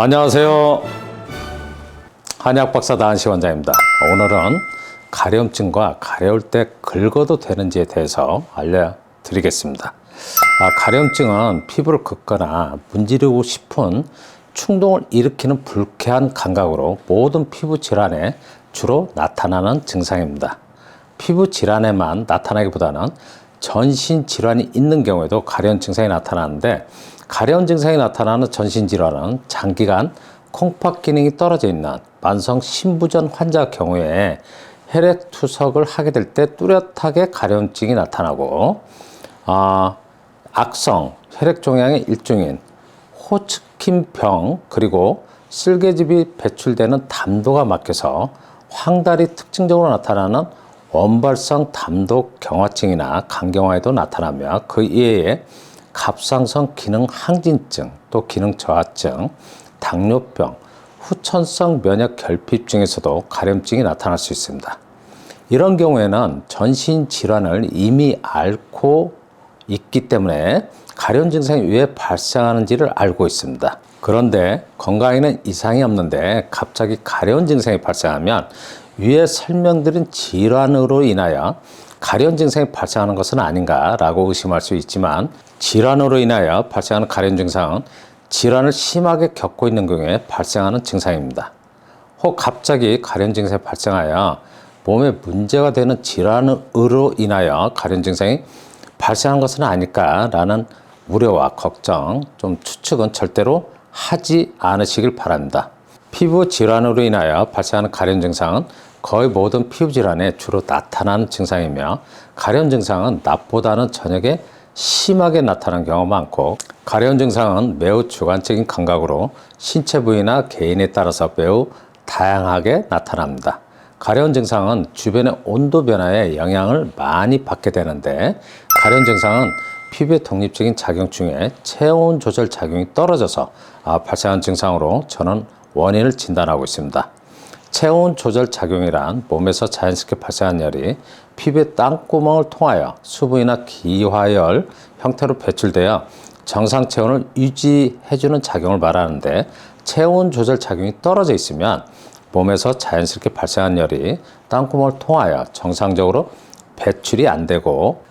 안녕하세요. 한의학박사 나한시 원장입니다. 오늘은 가려움증과 가려울 때 긁어도 되는지에 대해서 알려드리겠습니다. 가려움증은 피부를 긁거나 문지르고 싶은 충동을 일으키는 불쾌한 감각으로 모든 피부 질환에 주로 나타나는 증상입니다. 피부 질환에만 나타나기보다는 전신 질환이 있는 경우에도 가려운 증상이 나타나는데, 가려운 증상이 나타나는 전신 질환은 장기간 콩팥 기능이 떨어져 있는 만성 신부전 환자 경우에 혈액 투석을 하게 될 때 뚜렷하게 가려움증이 나타나고, 악성 혈액 종양의 일종인 호츠킨병, 그리고 쓸개즙이 배출되는 담도가 막혀서 황달이 특징적으로 나타나는 원발성 담도 경화증이나 간경화에도 나타나며, 그 이외에 갑상선 기능 항진증, 또 기능 저하증, 당뇨병, 후천성 면역 결핍증에서도 가려움증이 나타날 수 있습니다. 이런 경우에는 전신 질환을 이미 앓고 있기 때문에 가려운 증상이 왜 발생하는지를 알고 있습니다. 그런데 건강에는 이상이 없는데 갑자기 가려운 증상이 발생하면 위에 설명드린 질환으로 인하여 가려운 증상이 발생하는 것은 아닌가라고 의심할 수 있지만, 질환으로 인하여 발생하는 가려운 증상은 질환을 심하게 겪고 있는 경우에 발생하는 증상입니다. 혹 갑자기 가려운 증상이 발생하여 몸에 문제가 되는 질환으로 인하여 가려운 증상이 발생한 것은 아닐까라는 우려와 걱정, 좀 추측은 절대로 하지 않으시길 바랍니다. 피부 질환으로 인하여 발생하는 가려운 증상은 거의 모든 피부 질환에 주로 나타나는 증상이며, 가려운 증상은 낮보다는 저녁에 심하게 나타나는 경우가 많고, 가려운 증상은 매우 주관적인 감각으로 신체 부위나 개인에 따라서 매우 다양하게 나타납니다. 가려운 증상은 주변의 온도 변화에 영향을 많이 받게 되는데, 가려운 증상은 피부의 독립적인 작용 중에 체온 조절 작용이 떨어져서 발생한 증상으로 저는 원인을 진단하고 있습니다. 체온 조절 작용이란 몸에서 자연스럽게 발생한 열이 피부의 땀구멍을 통하여 수분이나 기화열 형태로 배출되어 정상 체온을 유지해주는 작용을 말하는데, 체온 조절 작용이 떨어져 있으면 몸에서 자연스럽게 발생한 열이 땀구멍을 통하여 정상적으로 배출이 안 되고,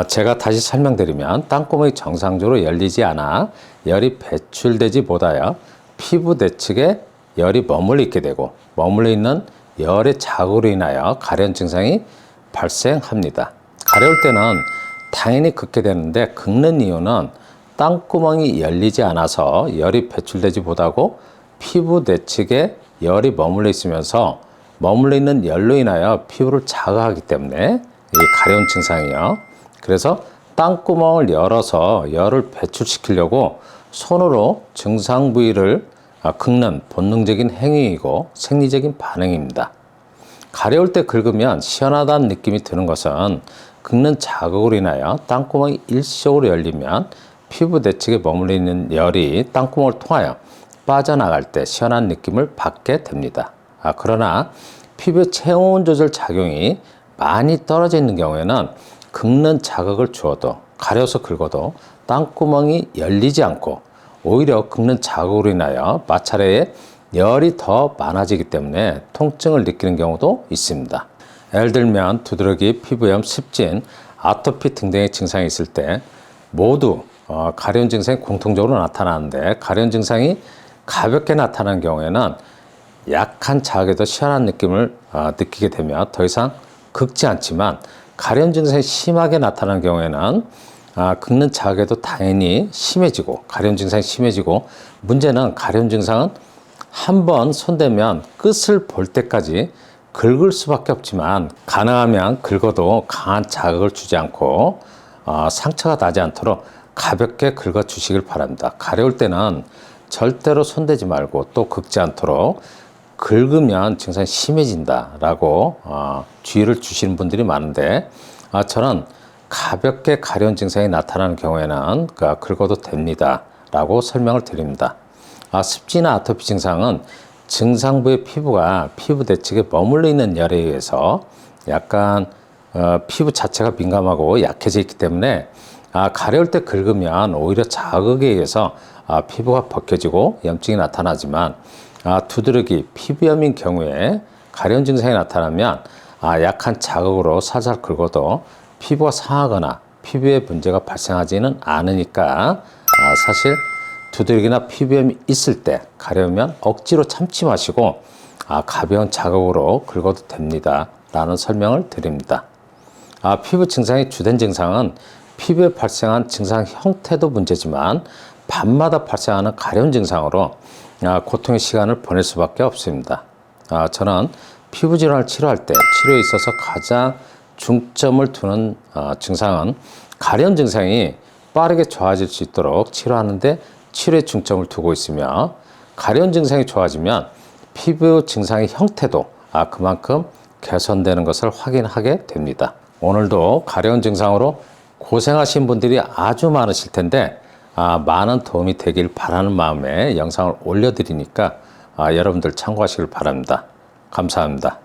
제가 다시 설명드리면 땀구멍이 정상적으로 열리지 않아 열이 배출되지 못하여 피부 내측에 열이 머물러 있게 되고, 머물러 있는 열의 자극으로 인하여 가려운 증상이 발생합니다. 가려울 때는 당연히 긁게 되는데, 긁는 이유는 땀구멍이 열리지 않아서 열이 배출되지 못하고 피부 내측에 열이 머물러 있으면서 머물러 있는 열로 인하여 피부를 자극하기 때문에 이 가려운 증상이요. 그래서 땀구멍을 열어서 열을 배출시키려고 손으로 증상 부위를 긁는 본능적인 행위이고 생리적인 반응입니다. 가려울 때 긁으면 시원하다는 느낌이 드는 것은 긁는 자극으로 인하여 땀구멍이 일시적으로 열리면 피부 내측에 머물러 있는 열이 땀구멍을 통하여 빠져나갈 때 시원한 느낌을 받게 됩니다. 그러나 피부의 체온 조절 작용이 많이 떨어져 있는 경우에는 긁는 자극을 주어도, 가려서 긁어도 땀구멍이 열리지 않고 오히려 긁는 자극으로 인하여 마찰에 열이 더 많아지기 때문에 통증을 느끼는 경우도 있습니다. 예를 들면 두드러기, 피부염, 습진, 아토피 등등의 증상이 있을 때 모두 가려운 증상이 공통적으로 나타나는데, 가려운 증상이 가볍게 나타나는 경우에는 약한 자극에도 시원한 느낌을 느끼게 되며 더 이상 긁지 않지만, 가려운 증상이 심하게 나타나는 경우에는 긁는 자극에도 당연히 심해지고, 가려운 증상이 심해지고, 문제는 가려운 증상은 한번 손대면 끝을 볼 때까지 긁을 수밖에 없지만, 가능하면 긁어도 강한 자극을 주지 않고 상처가 나지 않도록 가볍게 긁어 주시길 바랍니다. 가려울 때는 절대로 손대지 말고 또 긁지 않도록, 긁으면 증상이 심해진다라고 주의를 주시는 분들이 많은데, 저는 가볍게 가려운 증상이 나타나는 경우에는 긁어도 됩니다 라고 설명을 드립니다. 습진이나 아토피 증상은 증상부의 피부가 피부 내측에 머물러 있는 열에 의해서 약간 피부 자체가 민감하고 약해져 있기 때문에 가려울 때 긁으면 오히려 자극에 의해서 피부가 벗겨지고 염증이 나타나지만 두드러기, 피부염인 경우에 가려운 증상이 나타나면 약한 자극으로 살살 긁어도 피부가 상하거나 피부에 문제가 발생하지는 않으니까 사실 두드러기나 피부염이 있을 때 가려우면 억지로 참지 마시고 가벼운 자극으로 긁어도 됩니다 라는 설명을 드립니다. 피부 증상의 주된 증상은 피부에 발생한 증상 형태도 문제지만 밤마다 발생하는 가려운 증상으로 고통의 시간을 보낼 수밖에 없습니다. 저는 피부 질환을 치료할 때 치료에 있어서 가장 중점을 두는 증상은 가려운 증상이 빠르게 좋아질 수 있도록 치료하는데 치료에 중점을 두고 있으며, 가려운 증상이 좋아지면 피부 증상의 형태도 그만큼 개선되는 것을 확인하게 됩니다. 오늘도 가려운 증상으로 고생하신 분들이 아주 많으실 텐데 많은 도움이 되길 바라는 마음에 영상을 올려드리니까 여러분들 참고하시길 바랍니다. 감사합니다.